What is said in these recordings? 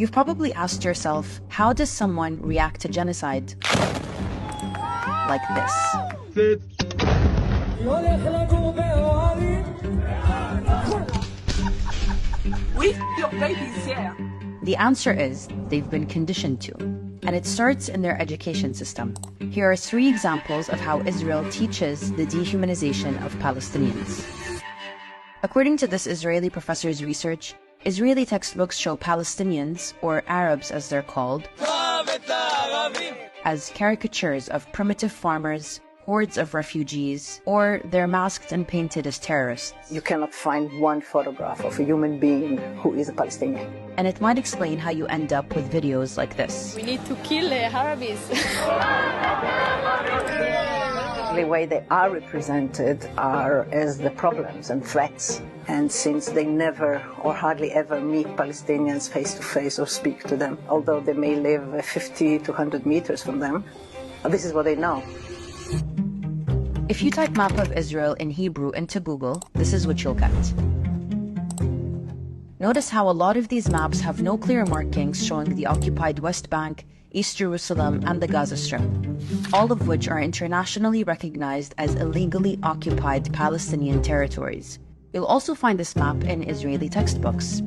You've probably asked yourself, how does someone react to genocide? Like this. With your babies here. The answer is they've been conditioned to, and it starts in their education system. Here are 3 examples of how Israel teaches the dehumanization of Palestinians. According to this Israeli professor's research, Israeli textbooks show Palestinians, or Arabs as they're called, as caricatures of primitive farmers, hordes of refugees, or they're masked and painted as terrorists. You cannot find one photograph of a human being who is a Palestinian. And it might explain how you end up with videos like this. We need to kill Arabs. The way they are represented are as the problems and threats. And since they never or hardly ever meet Palestinians face to face or speak to them, although they may live 50 to 100 meters from them, this is what they know. If you type map of Israel in Hebrew into Google, this is what you'll get. Notice how a lot of these maps have no clear markings showing the occupied West Bank, East Jerusalem, and the Gaza Strip, all of which are internationally recognized as illegally occupied Palestinian territories. You'll also find this map in Israeli textbooks.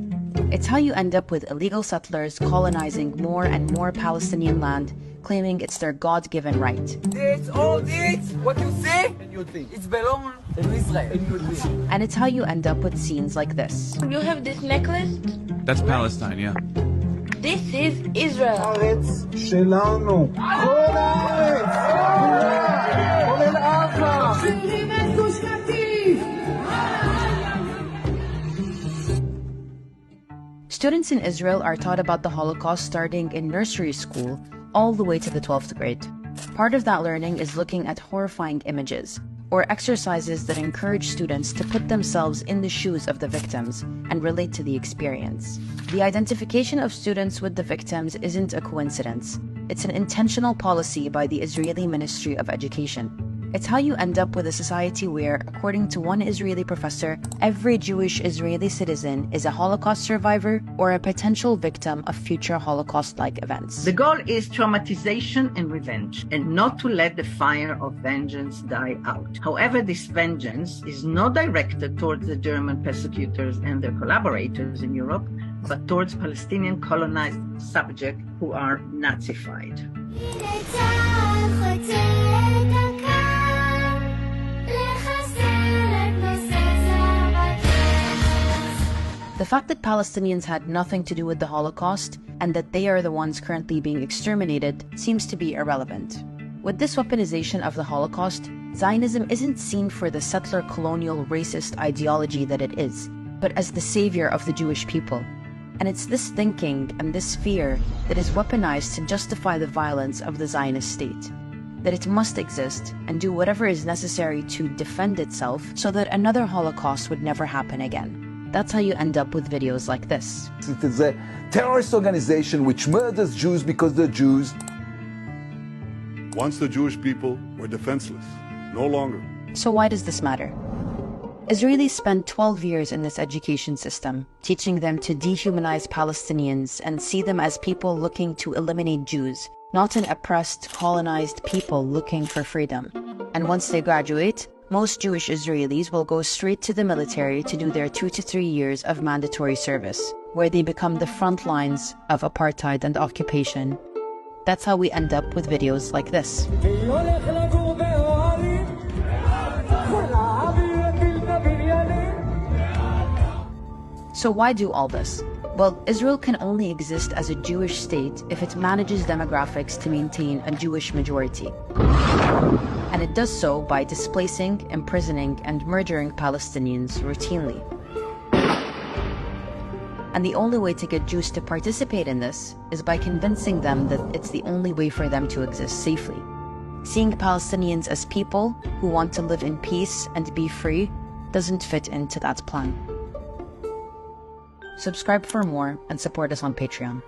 It's how you end up with illegal settlers colonizing more and more Palestinian land, claiming it's their God-given right. All this, what you say, it's belong to Israel. And it's how you end up with scenes like this. You have this necklace? That's Palestine, yeah. This is Israel. שלנו. כל הארץ. כולל עזה. Students in Israel are taught about the Holocaust starting in nursery school all the way to the 12th grade. Part of that learning is looking at horrifying images, or exercises that encourage students to put themselves in the shoes of the victims and relate to the experience. The identification of students with the victims isn't a coincidence. It's an intentional policy by the Israeli Ministry of Education. It's how you end up with a society where, according to one Israeli professor, every Jewish Israeli citizen is a Holocaust survivor or a potential victim of future Holocaust-like events. The goal is traumatization and revenge, and not to let the fire of vengeance die out. However, this vengeance is not directed towards the German persecutors and their collaborators in Europe, but towards Palestinian colonized subjects who are Nazified. The fact that Palestinians had nothing to do with the Holocaust and that they are the ones currently being exterminated seems to be irrelevant. With this weaponization of the Holocaust, Zionism isn't seen for the settler colonial racist ideology that it is, but as the savior of the Jewish people. And it's this thinking and this fear that is weaponized to justify the violence of the Zionist state. That it must exist and do whatever is necessary to defend itself so that another Holocaust would never happen again. That's how you end up with videos like this. It is a terrorist organization which murders Jews because they're Jews. Once the Jewish people were defenseless, no longer. So why does this matter? Israelis spent 12 years in this education system, teaching them to dehumanize Palestinians and see them as people looking to eliminate Jews, not an oppressed, colonized people looking for freedom. And once they graduate, most Jewish Israelis will go straight to the military to do their 2 to 3 years of mandatory service, where they become the front lines of apartheid and occupation. That's how we end up with videos like this. So why do all this? Well, Israel can only exist as a Jewish state if it manages demographics to maintain a Jewish majority. And it does so by displacing, imprisoning, and murdering Palestinians routinely. And the only way to get Jews to participate in this is by convincing them that it's the only way for them to exist safely. Seeing Palestinians as people who want to live in peace and be free doesn't fit into that plan. Subscribe for more and support us on Patreon.